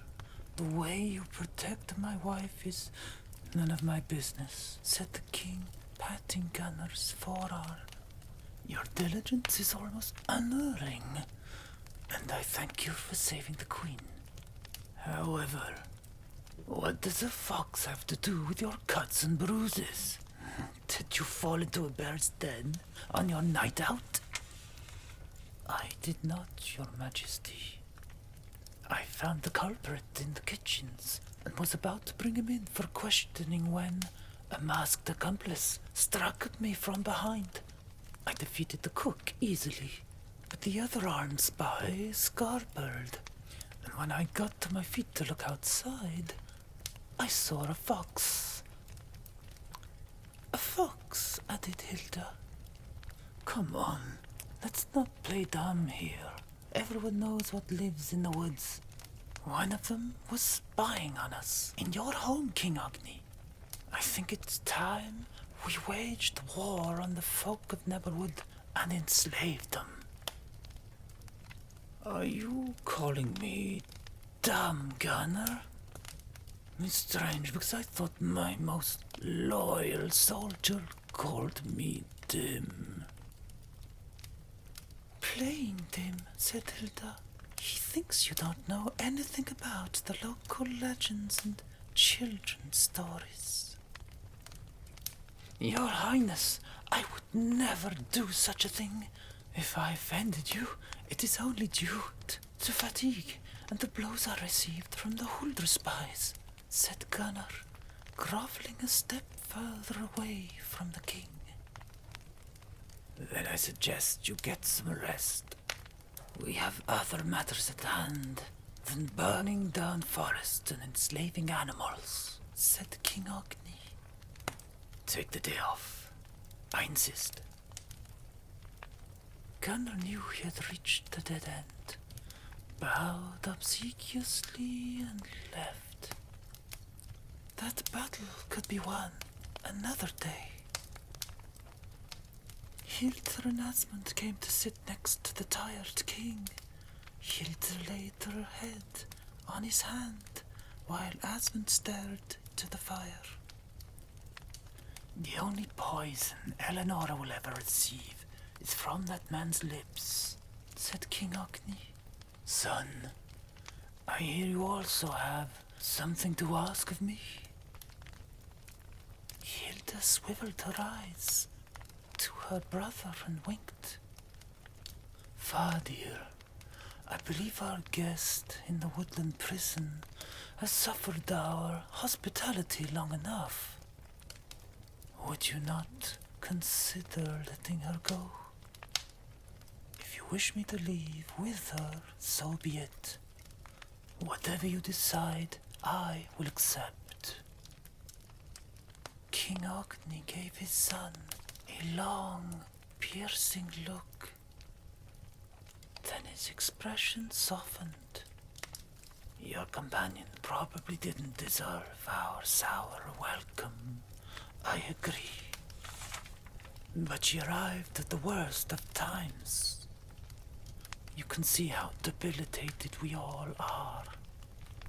the way you protect my wife is none of my business, said the king, patting Gunnar's forearm. Your diligence is almost unerring, and I thank you for saving the queen. However, what does a fox have to do with your cuts and bruises? Did you fall into a bear's den on your night out? I did not, your majesty. I found the culprit in the kitchens and was about to bring him in for questioning when a masked accomplice struck at me from behind. I defeated the cook easily, but the other armed spy scarpered. And when I got to my feet to look outside, I saw a fox. A fox, added Hilda. Come on, let's not play dumb here. Everyone knows what lives in the woods. One of them was spying on us in your home, King Agni. I think it's time we waged war on the folk of Neverwood and enslaved them. Are you calling me dumb, Gunnar? It's strange, because I thought my most loyal soldier called me dim. Plain dim, said Hilda. He thinks you don't know anything about the local legends and children's stories. Your Highness, I would never do such a thing. If I offended you, it is only due to fatigue and the blows I received from the Huldra spies, said Gunnar, groveling a step further away from the king. Then I suggest you get some rest. We have other matters at hand than burning down forests and enslaving animals, said King Agni. Take the day off. I insist. Gunnar knew he had reached the dead end, bowed obsequiously and left. That battle could be won another day. Hilda and Asmund came to sit next to the tired king. Hilda laid her head on his hand while Asmund stared to the fire. The only poison Eleanor will ever receive is from that man's lips, said King Agni. Son, I hear you also have something to ask of me. Hilda swiveled her eyes to her brother and winked. Fadir, I believe our guest in the woodland prison has suffered our hospitality long enough. Would you not consider letting her go? If you wish me to leave with her, so be it. Whatever you decide, I will accept. King Agni gave his son a long, piercing look. Then his expression softened. Your companion probably didn't deserve our sour welcome. I agree. But she arrived at the worst of times. You can see how debilitated we all are.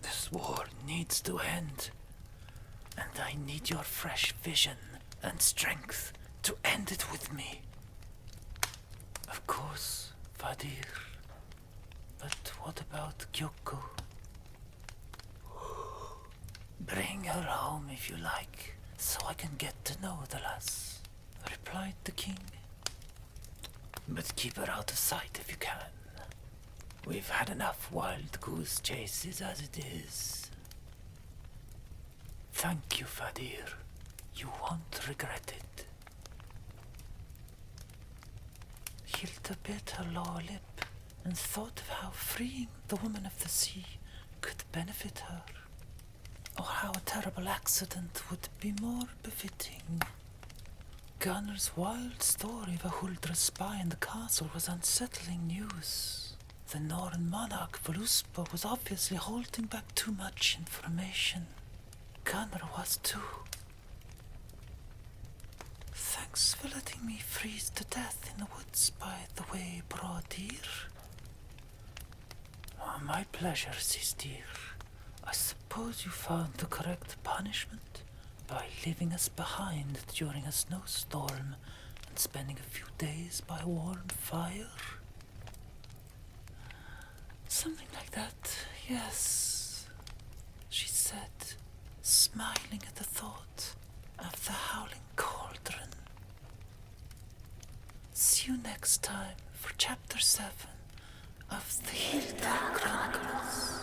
This war needs to end. And I need your fresh vision and strength to end it with me. Of course, Fadir. But what about Kyoko? Bring her home if you like, so I can get to know the lass, replied the king. But keep her out of sight if you can. We've had enough wild goose chases as it is. Thank you, Fadir. You won't regret it. Hilda bit her lower lip and thought of how freeing the woman of the sea could benefit her, or how a terrible accident would be more befitting. Gunnar's wild story of a Huldra spy in the castle was unsettling news. The Norn monarch Voluspa was obviously holding back too much information. Gunnar was too. Thanks for letting me freeze to death in the woods by the way, Brodir. Oh, my pleasure, Sistir. I suppose you found the correct punishment by leaving us behind during a snowstorm and spending a few days by a warm fire? Something like that, yes, she said, smiling at the thought of the howling cauldron. See you next time for Chapter 7 of the Hilda Chronicles.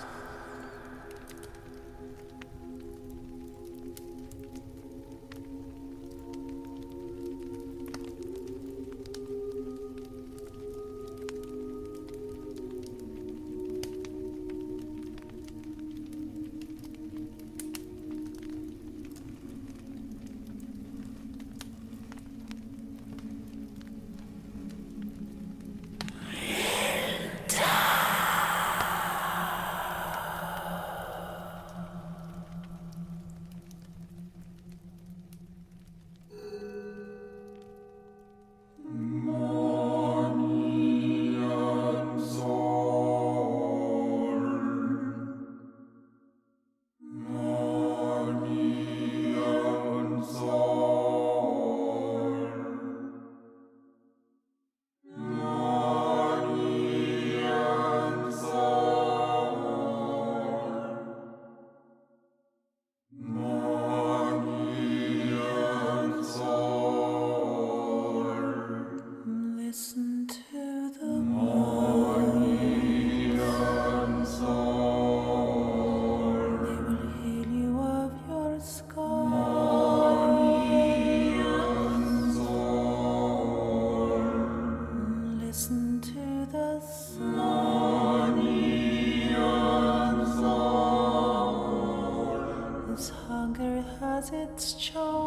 Listen to the they will heal you of your scars. Listen to the song. This hunger has its charm.